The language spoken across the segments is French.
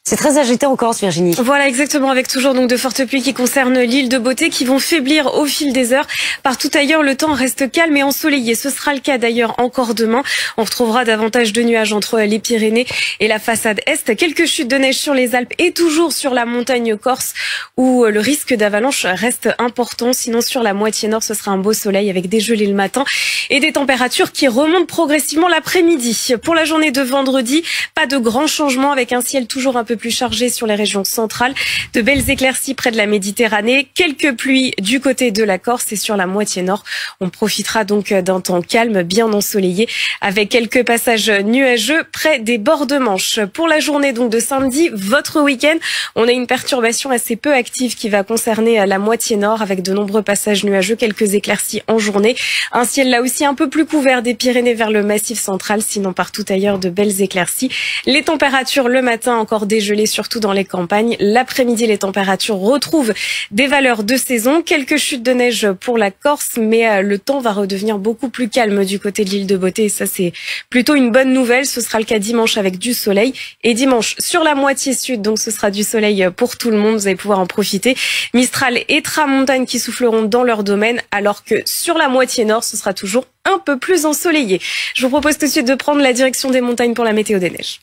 C'est très agité en Corse, Virginie. Voilà, exactement, avec toujours donc de fortes pluies qui concernent l'île de Beauté, qui vont faiblir au fil des heures. Partout ailleurs, le temps reste calme et ensoleillé. Ce sera le cas d'ailleurs encore demain. On retrouvera davantage de nuages entre les Pyrénées et la façade est. Quelques chutes de neige sur les Alpes et toujours sur la montagne corse, où le risque d'avalanche reste important. Sinon, sur la moitié nord, ce sera un beau soleil avec des gelées le matin et des températures qui remontent progressivement l'après-midi. Pour la journée de vendredi, pas de grands changements avec un ciel toujours un peu plus chargé sur les régions centrales, de belles éclaircies près de la Méditerranée, quelques pluies du côté de la Corse et sur la moitié nord. On profitera donc d'un temps calme, bien ensoleillé, avec quelques passages nuageux près des bords de Manche. Pour la journée donc de samedi, votre week-end, on a une perturbation assez peu active qui va concerner la moitié nord avec de nombreux passages nuageux, quelques éclaircies en journée. Un ciel là aussi un peu plus couvert des Pyrénées vers le Massif central, sinon partout ailleurs de belles éclaircies. Les températures le matin encore dégelées, surtout dans les campagnes. L'après-midi, les températures retrouvent des valeurs de saison. Quelques chutes de neige pour la Corse, mais le temps va redevenir beaucoup plus calme du côté de l'île de Beauté. Et ça, c'est plutôt une bonne nouvelle. Ce sera le cas dimanche avec du soleil. Et dimanche, sur la moitié sud, donc ce sera du soleil pour tout le monde. Vous allez pouvoir en profiter. Mistral et tramontane qui souffleront dans leur domaine, alors que sur la moitié nord, ce sera toujours un peu plus ensoleillé. Je vous propose tout de suite de prendre la direction des montagnes pour la météo des neiges.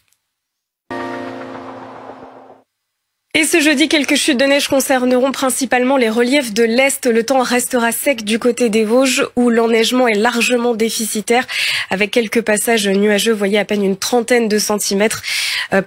Et ce jeudi, quelques chutes de neige concerneront principalement les reliefs de l'Est. Le temps restera sec du côté des Vosges où l'enneigement est largement déficitaire avec quelques passages nuageux. Vous voyez à peine une trentaine de centimètres,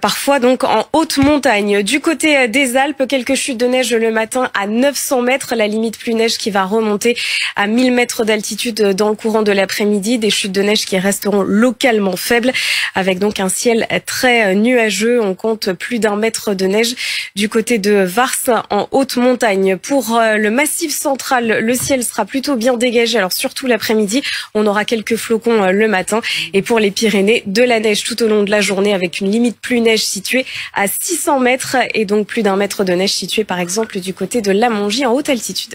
parfois donc en haute montagne. Du côté des Alpes, quelques chutes de neige le matin à 900 mètres. La limite plus neige qui va remonter à 1000 mètres d'altitude dans le courant de l'après-midi. Des chutes de neige qui resteront localement faibles avec donc un ciel très nuageux. On compte plus d'1 mètre de neige du côté de Vars en haute montagne. Pour le Massif central, le ciel sera plutôt bien dégagé. Alors surtout l'après-midi, on aura quelques flocons le matin. Et pour les Pyrénées, de la neige tout au long de la journée avec une limite plus neige située à 600 mètres et donc plus d'1 mètre de neige située par exemple du côté de la Mongie en haute altitude.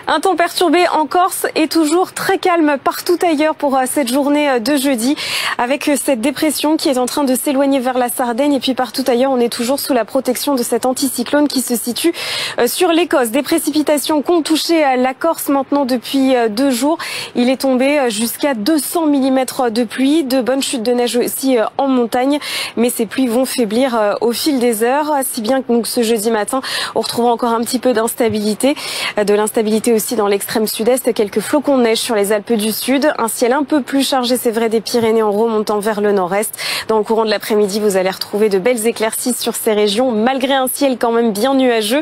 Un temps perturbé en Corse et toujours très calme partout ailleurs pour cette journée de jeudi avec cette dépression qui est en train de s'éloigner vers la Sardaigne et puis partout ailleurs on est toujours sous la protection de cet anticyclone qui se situe sur l'Écosse. Des précipitations qui ont touché la Corse maintenant depuis 2 jours. Il est tombé jusqu'à 200 mm de pluie, de bonnes chutes de neige aussi en montagne, mais ces pluies vont faiblir au fil des heures, si bien que donc ce jeudi matin on retrouvera encore un petit peu d'instabilité, de l'instabilité aussi dans l'extrême sud-est, quelques flocons de neige sur les Alpes du Sud, un ciel un peu plus chargé, c'est vrai, des Pyrénées en remontant vers le nord-est. Dans le courant de l'après-midi, vous allez retrouver de belles éclaircies sur ces régions, malgré un ciel quand même bien nuageux.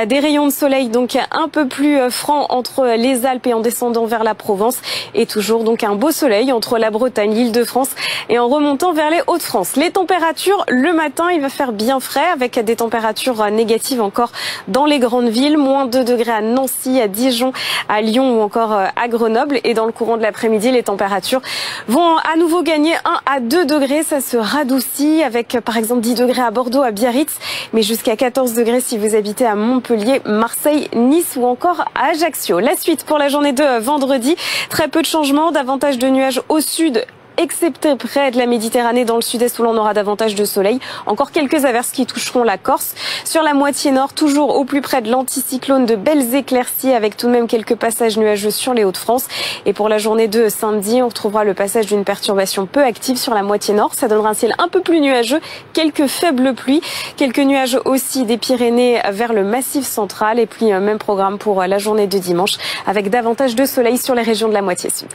Des rayons de soleil donc un peu plus francs entre les Alpes et en descendant vers la Provence. Et toujours donc un beau soleil entre la Bretagne, l'Île-de-France et en remontant vers les Hauts-de-France. Les températures, le matin, il va faire bien frais avec des températures négatives encore dans les grandes villes. Moins 2 degrés à Nancy, à Dijon, à Lyon ou encore à Grenoble. Et dans le courant de l'après-midi, les températures vont à nouveau gagner 1 à 2 degrés. Ça se radoucit avec par exemple 10 degrés à Bordeaux, à Biarritz, mais jusqu'à 14 degrés si vous habitez à Montpellier, Marseille, Nice ou encore à Ajaccio. La suite pour la journée de vendredi, très peu de changements, davantage de nuages au sud, excepté près de la Méditerranée dans le sud-est où l'on aura davantage de soleil. Encore quelques averses qui toucheront la Corse. Sur la moitié nord, toujours au plus près de l'anticyclone, de belles éclaircies avec tout de même quelques passages nuageux sur les Hauts-de-France. Et pour la journée de samedi, on retrouvera le passage d'une perturbation peu active sur la moitié nord. Ça donnera un ciel un peu plus nuageux, quelques faibles pluies, quelques nuages aussi des Pyrénées vers le Massif central. Et puis même programme pour la journée de dimanche avec davantage de soleil sur les régions de la moitié sud.